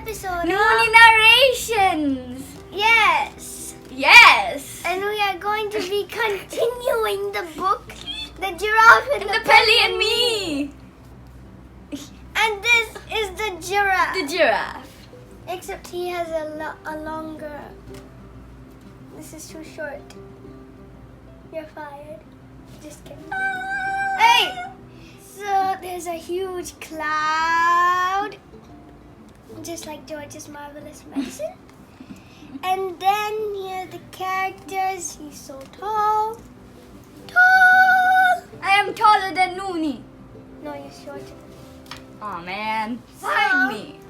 episode Noonie Narrations. Yes. Yes. And we are going to be continuing the book, The Giraffe and the Pelly and Me. And this is the giraffe. The giraffe. Except he has a longer. This is too short. You're fired. Just kidding. Hey! So there's a huge cloud, just like George's Marvelous Medicine. And then here are the characters. He's so tall. Tall! I am taller than Noonie. No, you're short. Oh man. So, Find me.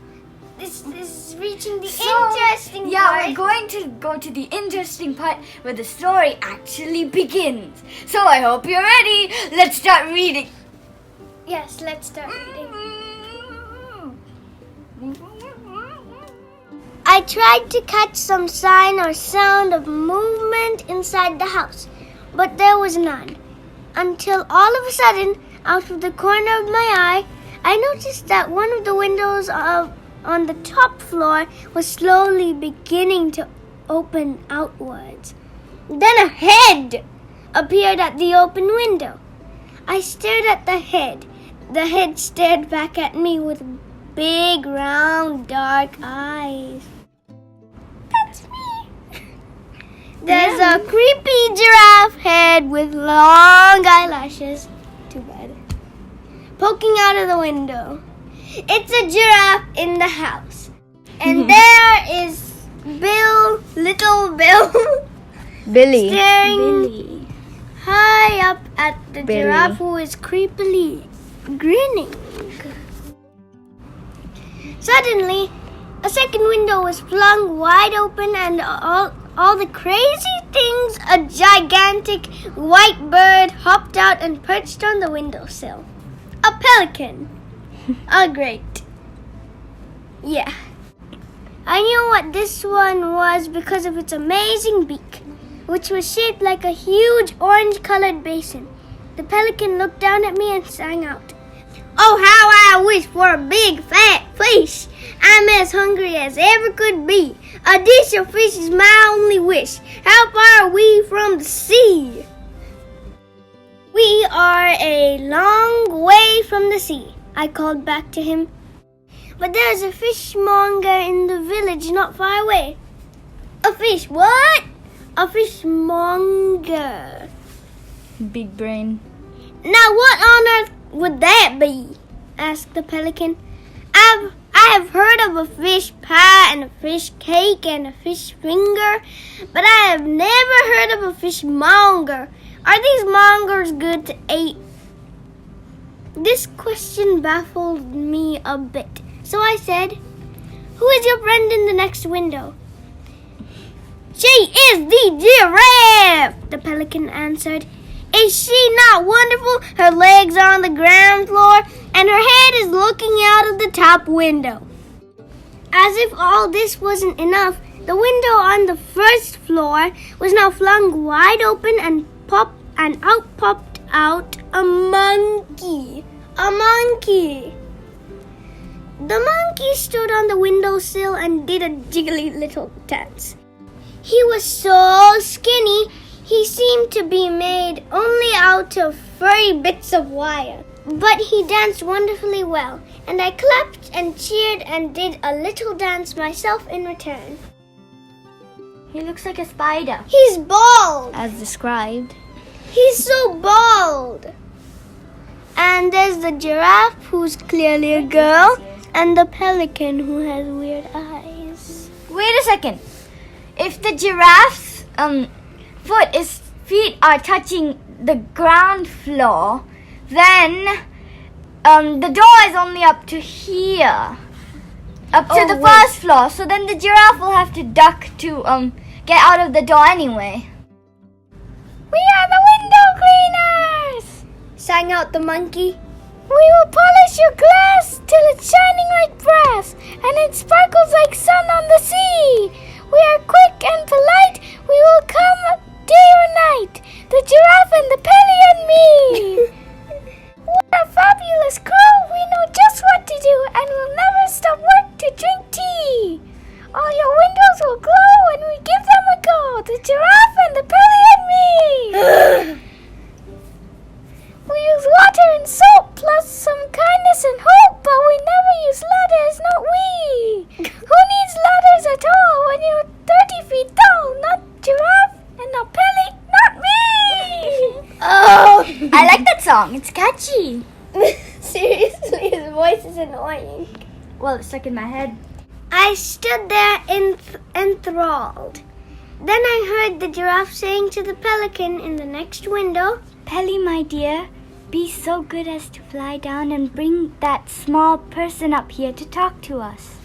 This is reaching the interesting yeah, part. we're going to go to the interesting part where the story actually begins. So I hope you're ready. Let's start reading. Yes, let's start reading. I tried to catch some sign or sound of movement inside the house, but there was none. Until all of a sudden, out of the corner of my eye, I noticed that one of the windows on the top floor was slowly beginning to open outwards. Then a head appeared at the open window. I stared at the head. The head stared back at me with big, round, dark eyes. That's me. There's a creepy giraffe head with long eyelashes. Too bad. Poking out of the window. It's a giraffe in the house. And there is Bill, little Bill, Billy. staring high up at the Billy. giraffe, who is creepily grinning. Suddenly, a second window was flung wide open, and all the crazy things, a gigantic white bird hopped out and perched on the windowsill. A pelican. Great. Yeah. I knew what this one was because of its amazing beak, which was shaped like a huge orange-colored basin. The pelican looked down at me and sang out, "Oh, how I wish for a big fat fish! I'm as hungry as ever could be. A dish of fish is my only wish. How far are we from the sea?" "We are a long way from the sea," I called back to him. "But there's a fishmonger in the village not far away." "A fish what?" "A fishmonger." Big brain. "Now what on earth would that be?" asked the pelican. I have heard of a fish pie and a fish cake and a fish finger, but I have never heard of a fishmonger. Are these mongers good to eat?" This question baffled me a bit, so I said, "Who is your friend in the next window?" "She is the giraffe," the pelican answered. "Is she not wonderful? Her legs are on the ground floor, and her head is looking out of the top window." As if all this wasn't enough, the window on the first floor was now flung wide open, and out popped a monkey. A monkey. The monkey stood on the windowsill and did a jiggly little dance. He was so skinny, he seemed to be made only out of furry bits of wire. But he danced wonderfully well, and I clapped and cheered and did a little dance myself in return. He looks like a spider. He's bald. As described. He's so bald. And there's the giraffe, who's clearly a girl, and the pelican, who has weird eyes. Wait a second. If the giraffe's feet are touching the ground floor, then the door is only up to here. Up to the first floor. So then the giraffe will have to duck to get out of the door anyway. "We are the window cleaners!" sang out the monkey. "We will polish your glass till it's shining like brass, and it sparkles like sun on the sea. We are quick and polite. We will come day or night. The giraffe and the Pelly and Me." "What a fabulous crew! We know just what to do, and we'll never stop work to drink tea." All your windows will glow when we give them a go. The Giraffe and the Pelly and Me. We use water and soap plus some kindness and hope, but we never use ladders, not we. Who needs ladders at all when you're 30 feet tall? Not Giraffe and not Pelly, not me. Oh! I like that song. It's catchy. Seriously, his voice is annoying. Well, it's stuck in my head. I stood there enthralled. Then I heard the giraffe saying to the pelican in the next window, Pelly, my dear, be so good as to fly down and bring that small person up here to talk to us.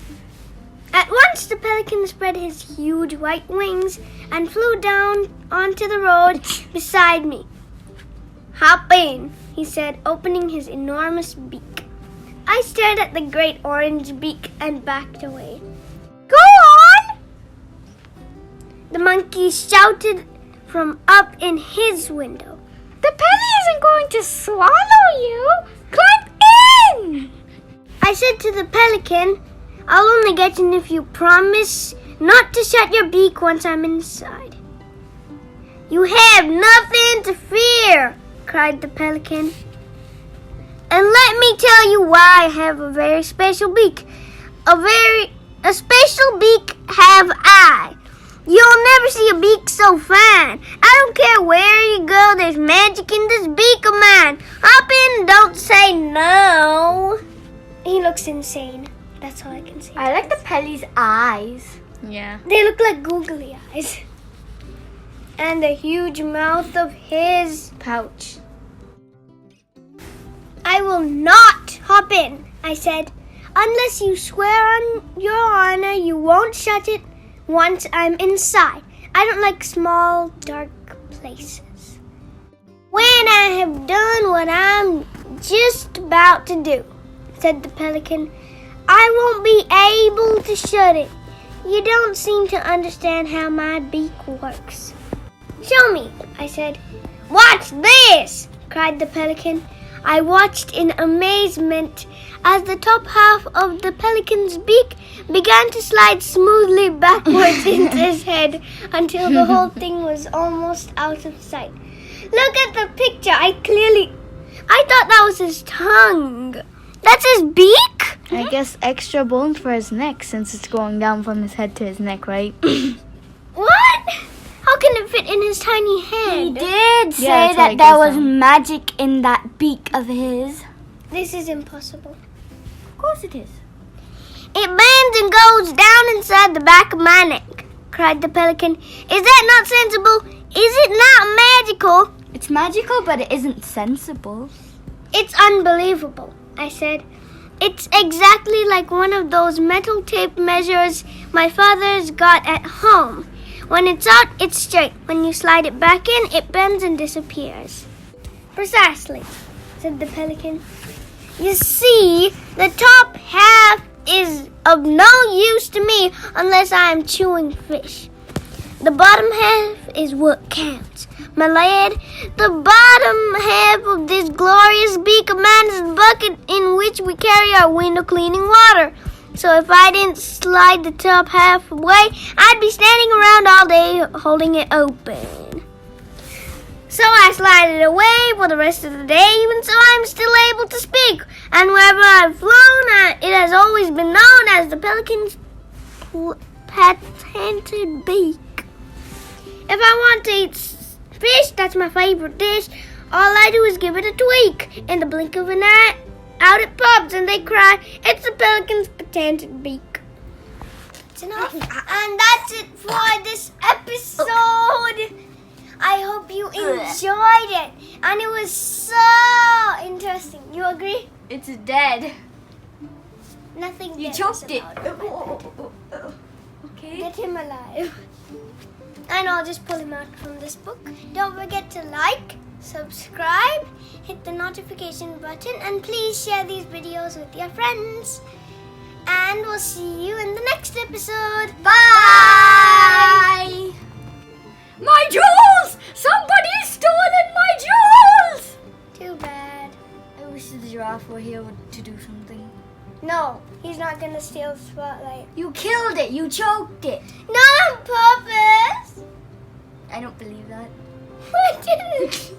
At once the pelican spread his huge white wings and flew down onto the road beside me. Hop in, he said, opening his enormous beak. I stared at the great orange beak and backed away. Go on! The monkey shouted from up in his window. The Pelly isn't going to swallow you. Climb in! I said to the pelican, I'll only get in if you promise not to shut your beak once I'm inside. You have nothing to fear, cried the pelican. And let me tell you why I have a very special beak. A special beak have I. You'll never see a beak so fine. I don't care where you go, there's magic in this beak of mine. Hop in and don't say no. He looks insane. That's all I can say. I like the Pelly's eyes. Yeah. They look like googly eyes. And the huge mouth of his Pouch. I will not hop in, I said, unless you swear on your honor you won't shut it once I'm inside. I don't like small, dark places. When I have done what I'm just about to do, said the pelican, I won't be able to shut it. You don't seem to understand how my beak works. Show me, I said. Watch this, cried the pelican. I watched in amazement as the top half of the pelican's beak began to slide smoothly backwards into his head until the whole thing was almost out of sight. Look at the picture. I thought that was his tongue. That's his beak? I guess extra bone for his neck since it's going down from his head to his neck, right? What? How can it fit in his tiny head? He did say that's how that it there goes was down. magic in that beak of his. This is impossible. Of course it is. It bends and goes down inside the back of my neck, cried the pelican. Is that not sensible? Is it not magical? It's magical, but it isn't sensible. It's unbelievable, I said. It's exactly like one of those metal tape measures my father's got at home. When it's out, it's straight. When you slide it back in, it bends and disappears. Precisely, said the pelican. You see, the top half is of no use to me unless I am chewing fish. The bottom half is what counts. My lad, the bottom half of this glorious beak of mine is the bucket in which we carry our window cleaning water. So if I didn't slide the top half away, I'd be standing around all day holding it open. So I slide it away for the rest of the day, even so I'm still able to speak. And wherever I've flown, it has always been known as the pelican's patented beak. If I want to eat fish, that's my favorite dish, all I do is give it a tweak. In the blink of an eye, out it pops and they cry, it's the pelican's patented beak. That's enough. And that's it for this episode. I hope you enjoyed it. And it was so interesting. You agree? It's dead. Nothing You dead choked is it. allowed. Okay. Get him alive. And I'll just pull him out from this book. Don't forget to like, subscribe, hit the notification button, and please share these videos with your friends. And we'll see you in the next episode. Bye! My jewels! Somebody's stolen my jewels! Too bad. I wish the giraffe were here to do something. No, he's not gonna steal the spotlight. You killed it. You choked it. Not on purpose. I don't believe that. I didn't.